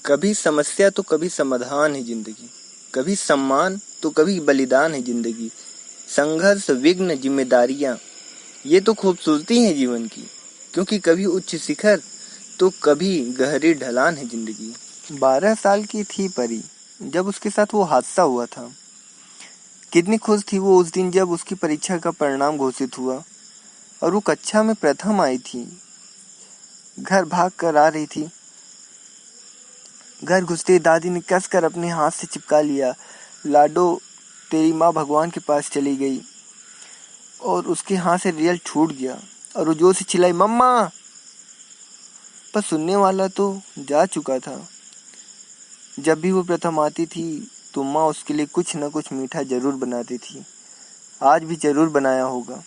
कभी समस्या तो कभी समाधान है जिंदगी, कभी सम्मान तो कभी बलिदान है जिंदगी। संघर्ष, विघ्न, जिम्मेदारियां, ये तो खूबसूरती है जीवन की। क्योंकि कभी उच्च शिखर तो कभी गहरी ढलान है जिंदगी। 12 साल की थी परी जब उसके साथ वो हादसा हुआ था। कितनी खुश थी वो उस दिन जब उसकी परीक्षा का परिणाम घोषित हुआ और वो कक्षा में प्रथम आई थी। घर भाग कर आ रही थी। घर घुसते दादी ने कसकर अपने हाथ से चिपका लिया। लाडो, तेरी माँ भगवान के पास चली गई। और उसके हाथ से रिजल्ट छूट गया और वो जोर से चिल्लाई, मम्मा। पर सुनने वाला तो जा चुका था। जब भी वो प्रथम आती थी तो माँ उसके लिए कुछ न कुछ मीठा जरूर बनाती थी। आज भी जरूर बनाया होगा।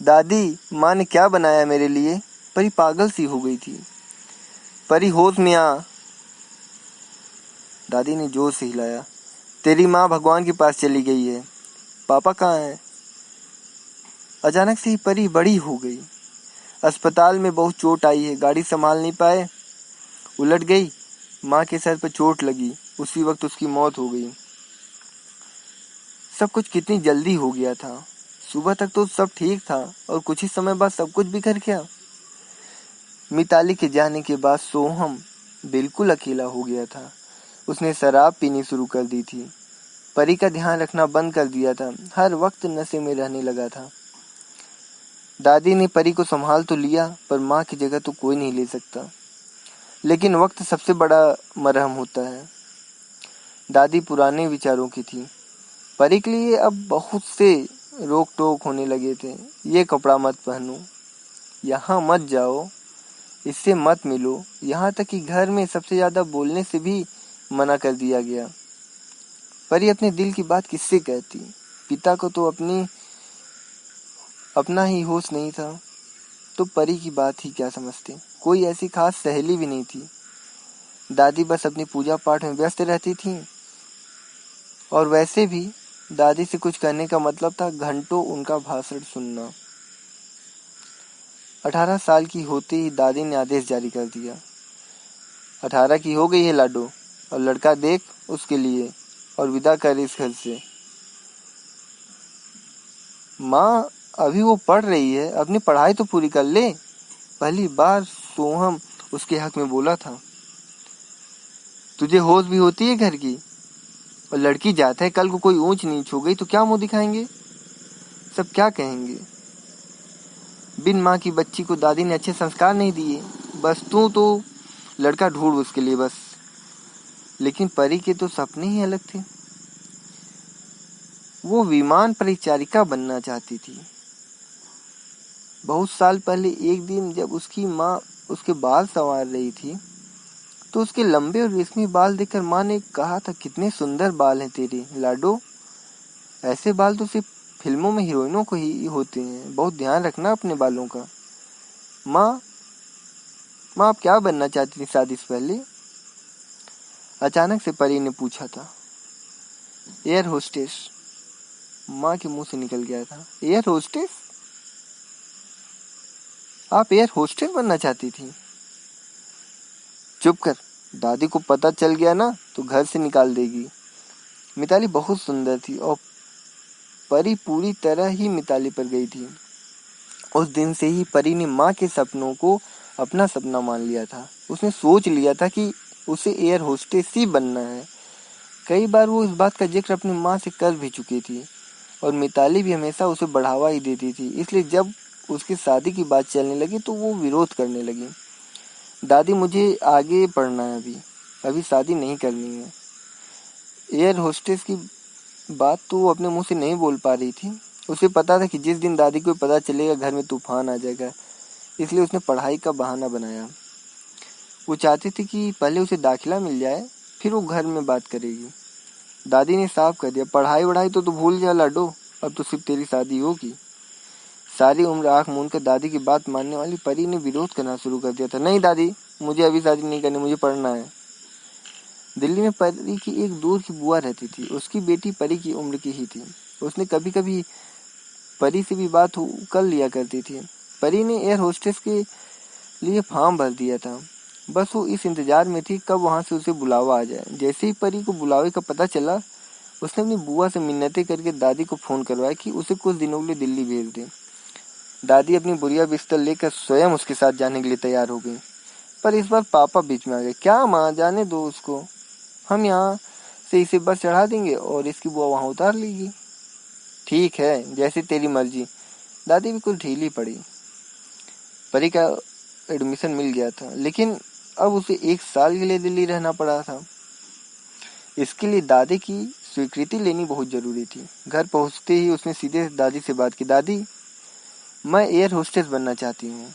दादी, माँ ने क्या बनाया मेरे लिए? परी पागल सी हो गई थी। परी, होश में आ। दादी ने जोर से हिलाया। तेरी माँ भगवान के पास चली गई है। पापा कहाँ हैं? अचानक से ही परी बड़ी हो गई। अस्पताल में बहुत चोट आई है, गाड़ी संभाल नहीं पाए, उलट गई। माँ के सर पर चोट लगी, उसी वक्त उसकी मौत हो गई। सब कुछ कितनी जल्दी हो गया था। सुबह तक तो सब ठीक था और कुछ ही समय बाद सब कुछ बिखर गया। मिताली के जाने के बाद सोहम बिल्कुल अकेला हो गया था। उसने शराब पीनी शुरू कर दी थी। परी का ध्यान रखना बंद कर दिया था। हर वक्त नशे में रहने लगा था। दादी ने परी को संभाल तो लिया, पर माँ की जगह तो कोई नहीं ले सकता। लेकिन वक्त सबसे बड़ा मरहम होता है। दादी पुराने विचारों की थी। परी के लिए अब बहुत से रोक टोक होने लगे थे। ये कपड़ा मत पहनो, यहाँ मत जाओ, इससे मत मिलो, यहाँ तक कि घर में सबसे ज्यादा बोलने से भी मना कर दिया गया। परी अपने दिल की बात किससे कहती? पिता को तो अपना ही होश नहीं था, तो परी की बात ही क्या समझते। कोई ऐसी खास सहेली भी नहीं थी। दादी बस अपनी पूजा पाठ में व्यस्त रहती थी। और वैसे भी दादी से कुछ कहने का मतलब था घंटों उनका भाषण सुनना। 18 साल की होते ही दादी ने आदेश जारी कर दिया, 18 की हो गई है लाडो, और लड़का देख उसके लिए और विदा कर इस घर से। माँ, अभी वो पढ़ रही है, अपनी पढ़ाई तो पूरी कर ले। पहली बार सोहम उसके हक में बोला था। तुझे होश भी होती है घर की? और लड़की जात है, कल को कोई ऊंच नीच हो गई तो क्या मुंह दिखाएंगे? सब क्या कहेंगे? बिन माँ की बच्ची को दादी ने अच्छे संस्कार नहीं दिए। बस तू तो लड़का ढूंढ उसके लिए बस। लेकिन परी के तो सपने ही अलग थे। वो विमान परिचारिका बनना चाहती थी। बहुत साल पहले एक दिन जब उसकी माँ उसके बाल संवार रही थी, तो उसके लंबे और रेशमी बाल देखकर माँ ने कहा था, कितने सुंदर बाल हैं तेरे लाडो। ऐसे बाल तो सिर्फ फिल्मों में हीरोइनों को ही होते हैं, बहुत ध्यान रखना अपने बालों का। माँ, आप क्या बनना चाहती थी शादी से पहले? अचानक से परी ने पूछा था। एयर होस्टेस, माँ के मुंह से निकल गया था। Air hostess? आप एयर होस्टेस बनना चाहती थी? चुप कर, दादी को पता चल गया ना तो घर से निकाल देगी। मिताली बहुत सुंदर थी और परी पूरी तरह ही मिताली पर गई थी। उस दिन से ही परी ने माँ के सपनों को अपना सपना मान लिया था। उसने सोच लिया था कि उसे एयर होस्टेस ही बनना है। कई बार वो इस बात का जिक्र अपनी माँ से कर भी चुकी थी और मिताली भी हमेशा उसे बढ़ावा ही देती थी। इसलिए जब उसकी शादी की बात चलने लगी तो वो विरोध करने लगी। दादी, मुझे आगे पढ़ना है, अभी शादी नहीं करनी है। एयर होस्टेस की बात तो वो अपने मुंह से नहीं बोल पा रही थी। उसे पता था कि जिस दिन दादी को पता चलेगा घर में तूफान आ जाएगा, इसलिए उसने पढ़ाई का बहाना बनाया। वो चाहती थी कि पहले उसे दाखिला मिल जाए, फिर वो घर में बात करेगी। दादी ने साफ कर दिया, पढ़ाई वढ़ाई तो तू भूल जा लाडो, अब तो सिर्फ तेरी शादी होगी। सारी उम्र आंख मूंद कर दादी की बात मानने वाली परी ने विरोध करना शुरू कर दिया था। नहीं दादी, मुझे अभी शादी नहीं करनी, मुझे पढ़ना है। दिल्ली में परी की एक दूर की बुआ रहती थी। उसकी बेटी परी की उम्र की ही थी। उसने कभी कभी परी से भी बात कर लिया करती थी। परी ने एयर होस्टेस के लिए फॉर्म भर दिया था। बस वो इस इंतजार में थी कब वहां से उसे बुलावा आ जाए। जैसे ही परी को बुलावे का पता चला, उसने अपनी बुआ से मिन्नतें करके दादी को फोन करवाया कि उसे कुछ दिनों के लिए दिल्ली भेज दे। दादी अपनी बोरिया बिस्तर लेकर स्वयं उसके साथ जाने के लिए तैयार हो गई। पर इस बार पापा बीच में आ गए। क्या माँ, जाने दो उसको, हम यहाँ से इसे बस चढ़ा देंगे और इसकी बुआ वहां उतार लेगी। ठीक है, जैसी तेरी मर्जी। दादी भी कुछ ढीली पड़ी। परी का एडमिशन मिल गया था, लेकिन अब उसे 1 साल के लिए दिल्ली रहना पड़ा था। इसके लिए दादी की स्वीकृति लेनी बहुत जरूरी थी। घर पहुंचते ही उसने सीधे दादी से बात की। दादी, मैं एयर होस्टेस बनना चाहती हूँ।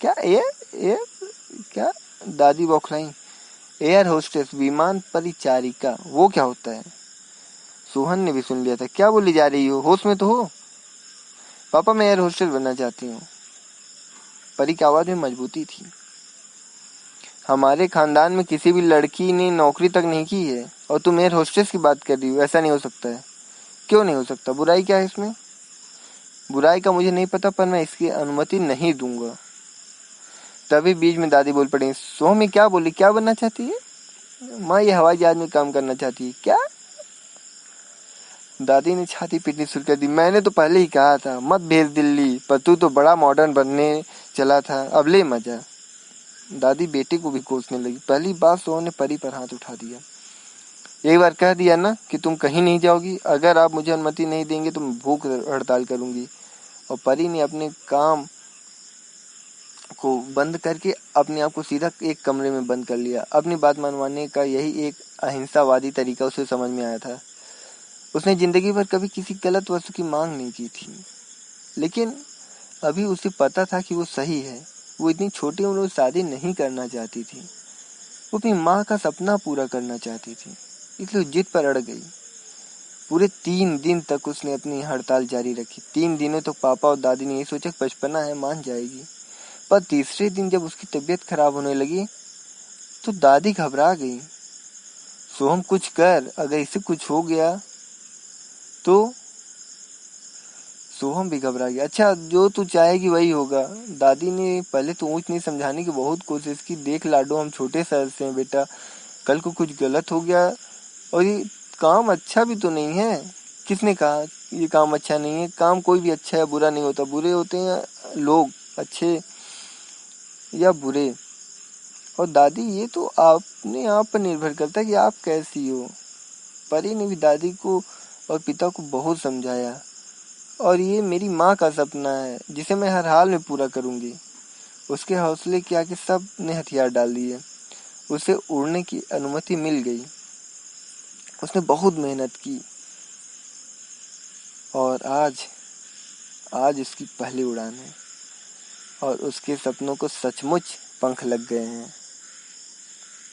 क्या एयर एयर क्या? दादी बौखलाई। एयर होस्टेस, विमान परिचारिका, वो क्या होता है? सोहन ने भी सुन लिया था। क्या बोली जा रही हो, होश में तो हो? पापा, मैं एयर होस्टेस बनना चाहती हूँ। परी की आवाज में मजबूती थी। हमारे खानदान में किसी भी लड़की ने नौकरी तक नहीं की है और तुम एयर होस्टेस की बात कर रही हो? ऐसा नहीं हो सकता है। क्यों नहीं हो सकता? बुराई क्या है इसमें? बुराई का मुझे नहीं पता, पर मैं इसकी अनुमति नहीं दूंगा। तभी बीच में दादी बोल पड़ी। सोहमी क्या बोली, क्या बनना चाहती है? माँ, ये हवाई जहाज में काम करना चाहती है। क्या? दादी ने छाती पीटनी शुरू कर दी। मैंने तो पहले ही कहा था मत भेज दिल्ली, पर तू तो बड़ा मॉडर्न बनने चला था, अब ले मजा। दादी बेटे को भी कोसने लगी। पहली बार सोहन ने परी पर हाथ उठा दिया। एक बार कह दिया ना कि तुम कहीं नहीं जाओगी। अगर आप मुझे अनुमति नहीं देंगे तो मैं भूख हड़ताल करूंगी। और परी ने अपने काम को बंद करके अपने आप को सीधा एक कमरे में बंद कर लिया। अपनी बात मनवाने का यही एक अहिंसावादी तरीका उसे समझ में आया था। उसने जिंदगी भर कभी किसी गलत वस्तु की मांग नहीं की थी, लेकिन अभी उसे पता था कि वो सही है। वो इतनी छोटी उम्र में शादी नहीं करना चाहती थी। वो अपनी माँ का सपना पूरा करना चाहती थी, इसलिए जिद पर अड़ गई। पूरे 3 दिन तक उसने अपनी हड़ताल जारी रखी। 3 दिनों तक पापा और दादी ने यही सोचा बचपना है, मान जाएगी। पर तीसरे दिन जब उसकी तबीयत खराब होने लगी तो दादी घबरा गई। सोहम, कुछ कर, अगर इसे कुछ हो गया तो। सोहम भी घबरा गया। अच्छा, जो तू चाहेगी वही होगा। दादी ने पहले तो ऊंच नीच समझाने की बहुत कोशिश की। देख लाडो, हम छोटे शहर से हैं बेटा, कल को कुछ गलत हो गया और ये काम अच्छा भी तो नहीं है। किसने कहा ये काम अच्छा नहीं है? काम कोई भी अच्छा या बुरा नहीं होता। बुरे होते हैं लोग, अच्छे या बुरे। और दादी, ये तो आपने आप पर निर्भर करता है कि आप कैसी हो। परी ने भी दादी को और पिता को बहुत समझाया। और ये मेरी माँ का सपना है जिसे मैं हर हाल में पूरा करूंगी। उसके हौसले के आगे सब ने हथियार डाल दिए। उसे उड़ने की अनुमति मिल गई। उसने बहुत मेहनत की और आज आज उसकी पहली उड़ान है और उसके सपनों को सचमुच पंख लग गए हैं।